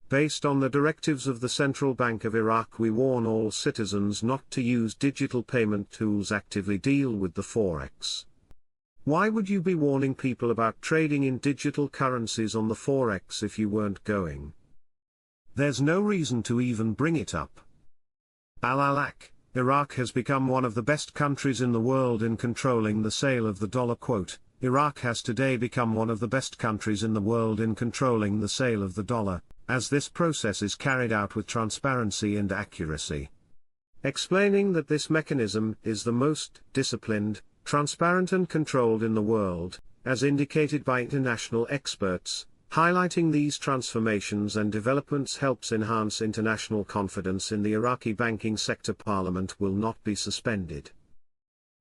Based on the directives of the Central Bank of Iraq, we warn all citizens not to use digital payment tools, actively deal with the forex. Why would you be warning people about trading in digital currencies on the forex if you weren't going? There's no reason to even bring it up. Al-Alaq, Iraq has become one of the best countries in the world in controlling the sale of the dollar. Quote, Iraq has today become one of the best countries in the world in controlling the sale of the dollar, as this process is carried out with transparency and accuracy. Explaining that this mechanism is the most disciplined, transparent and controlled in the world, as indicated by international experts, highlighting these transformations and developments helps enhance international confidence in the Iraqi banking sector. Parliament will not be suspended.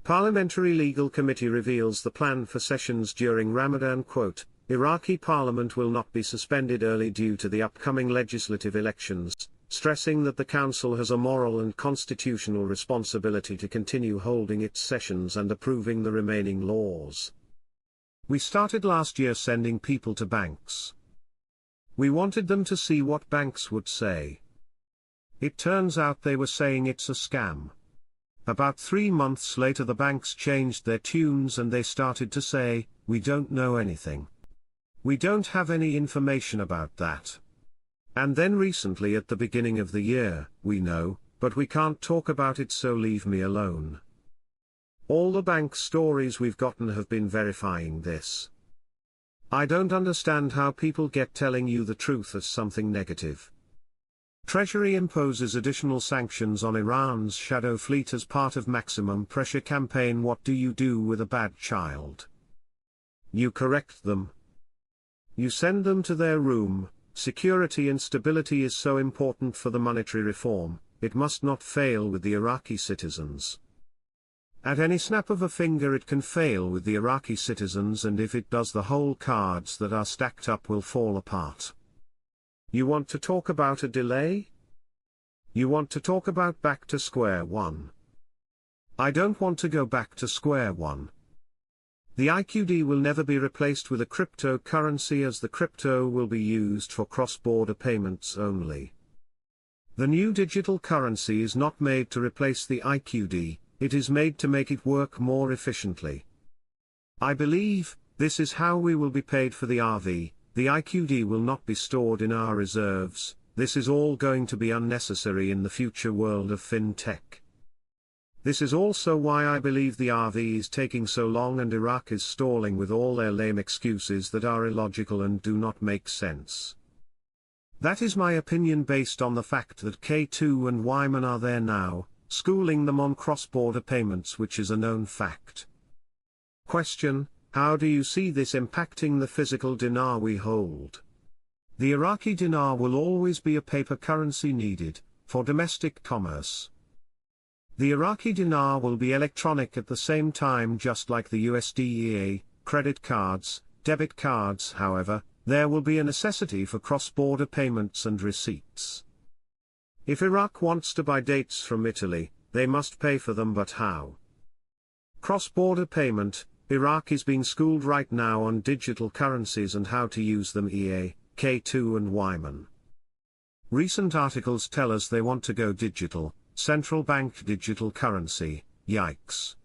Parliamentary Legal Committee reveals the plan for sessions during Ramadan. Quote, Iraqi Parliament will not be suspended early due to the upcoming legislative elections, stressing that the Council has a moral and constitutional responsibility to continue holding its sessions and approving the remaining laws. We started last year sending people to banks. We wanted them to see what banks would say. It turns out they were saying it's a scam. About 3 months later the banks changed their tunes and they started to say, we don't know anything. We don't have any information about that. And then recently at the beginning of the year, we know, but we can't talk about it, so leave me alone. All the bank stories we've gotten have been verifying this. I don't understand how people get telling you the truth as something negative. Treasury imposes additional sanctions on Iran's shadow fleet as part of maximum pressure campaign. What do you do with a bad child? You correct them. You send them to their room. Security and stability is so important for the monetary reform, it must not fail with the Iraqi citizens. At any snap of a finger it can fail with the Iraqi citizens, and if it does, the whole cards that are stacked up will fall apart. You want to talk about a delay? You want to talk about back to square one? I don't want to go back to square one. The IQD will never be replaced with a cryptocurrency, as the crypto will be used for cross-border payments only. The new digital currency is not made to replace the IQD, it is made to make it work more efficiently. I believe, this is how we will be paid for the RV. The IQD will not be stored in our reserves. This is all going to be unnecessary in the future world of fintech. This is also why I believe the RV is taking so long and Iraq is stalling with all their lame excuses that are illogical and do not make sense. That is my opinion based on the fact that K2 and Wyman are there now, schooling them on cross-border payments, which is a known fact. Question: how do you see this impacting the physical dinar we hold? The Iraqi dinar will always be a paper currency needed for domestic commerce. The Iraqi dinar will be electronic at the same time, just like the USD, credit cards, debit cards. However, there will be a necessity for cross-border payments and receipts. If Iraq wants to buy dates from Italy, they must pay for them, but how? Cross-border payment. Iraq is being schooled right now on digital currencies and how to use them. K2 and Wyman. Recent articles tell us they want to go digital, central bank digital currency, yikes.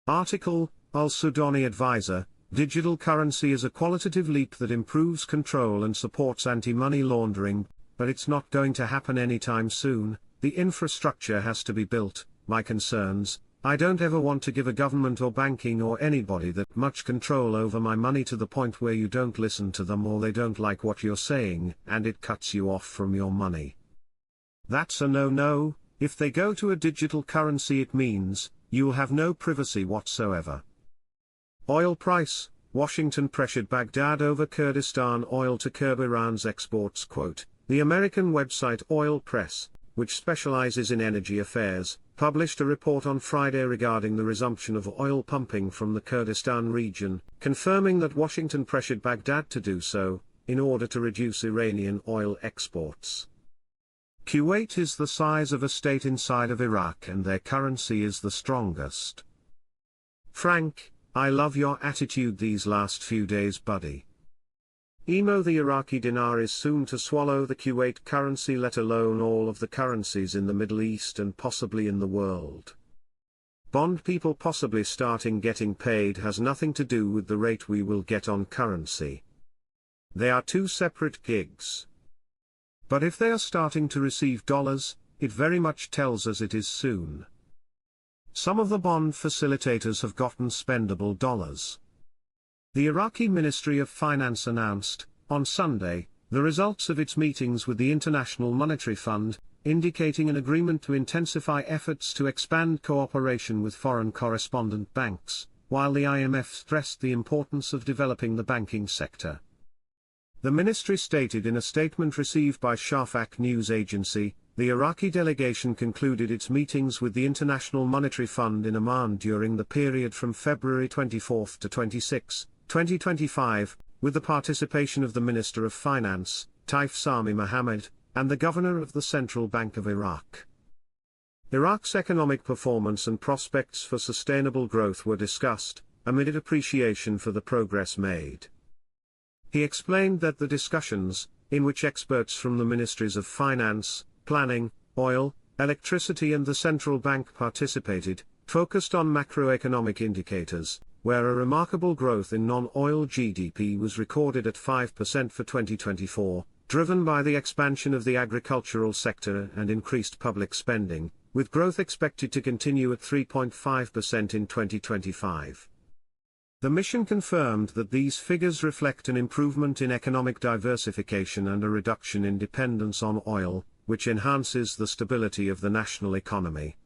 Article: Al-Sudani Advisor, digital currency is a qualitative leap that improves control and supports anti-money laundering, but it's not going to happen anytime soon. The infrastructure has to be built. My concerns: I don't ever want to give a government or banking or anybody that much control over my money to the point where you don't listen to them or they don't like what you're saying and it cuts you off from your money. That's a no-no. If they go to a digital currency, it means you'll have no privacy whatsoever. Oil price: Washington pressured Baghdad over Kurdistan oil to curb Iran's exports. Quote: the American website Oil Press, which specializes in energy affairs, published a report on Friday regarding the resumption of oil pumping from the Kurdistan region, confirming that Washington pressured Baghdad to do so, in order to reduce Iranian oil exports. Kuwait is the size of a state inside of Iraq and their currency is the strongest. Frank, I love your attitude these last few days, buddy. EMO. The Iraqi dinar is soon to swallow the Kuwait currency, let alone all of the currencies in the Middle East and possibly in the world. Bond people possibly starting getting paid has nothing to do with the rate we will get on currency. They are two separate gigs. But if they are starting to receive dollars, it very much tells us it is soon. Some of the bond facilitators have gotten spendable dollars. The Iraqi Ministry of Finance announced, on Sunday, the results of its meetings with the International Monetary Fund, indicating an agreement to intensify efforts to expand cooperation with foreign correspondent banks, while the IMF stressed the importance of developing the banking sector. The ministry stated in a statement received by Shafaq news agency, the Iraqi delegation concluded its meetings with the International Monetary Fund in Amman during the period from February 24 to 26, 2025, with the participation of the Minister of Finance, Taif Sami Mohammed, and the Governor of the Central Bank of Iraq. Iraq's economic performance and prospects for sustainable growth were discussed, amid appreciation for the progress made. He explained that the discussions, in which experts from the Ministries of Finance, Planning, Oil, Electricity and the Central Bank participated, focused on macroeconomic indicators, where a remarkable growth in non-oil GDP was recorded at 5% for 2024, driven by the expansion of the agricultural sector and increased public spending, with growth expected to continue at 3.5% in 2025. The mission confirmed that these figures reflect an improvement in economic diversification and a reduction in dependence on oil, which enhances the stability of the national economy.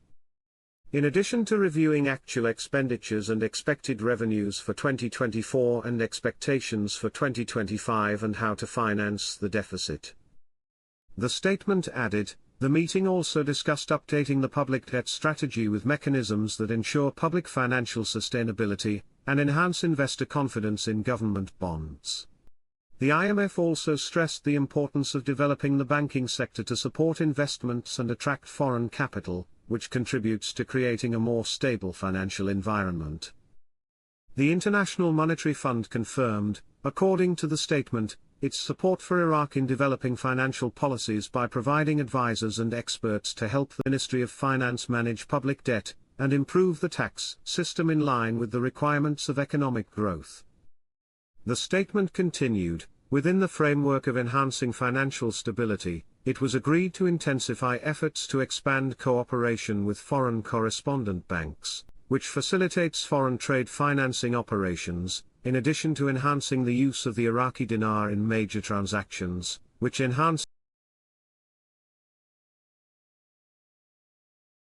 In addition to reviewing actual expenditures and expected revenues for 2024 and expectations for 2025 and how to finance the deficit. The statement added, the meeting also discussed updating the public debt strategy with mechanisms that ensure public financial sustainability, and enhance investor confidence in government bonds. The IMF also stressed the importance of developing the banking sector to support investments and attract foreign capital, which contributes to creating a more stable financial environment. The International Monetary Fund confirmed, according to the statement, its support for Iraq in developing financial policies by providing advisors and experts to help the Ministry of Finance manage public debt, and improve the tax system in line with the requirements of economic growth. The statement continued, within the framework of enhancing financial stability, it was agreed to intensify efforts to expand cooperation with foreign correspondent banks, which facilitates foreign trade financing operations, in addition to enhancing the use of the Iraqi dinar in major transactions, which enhance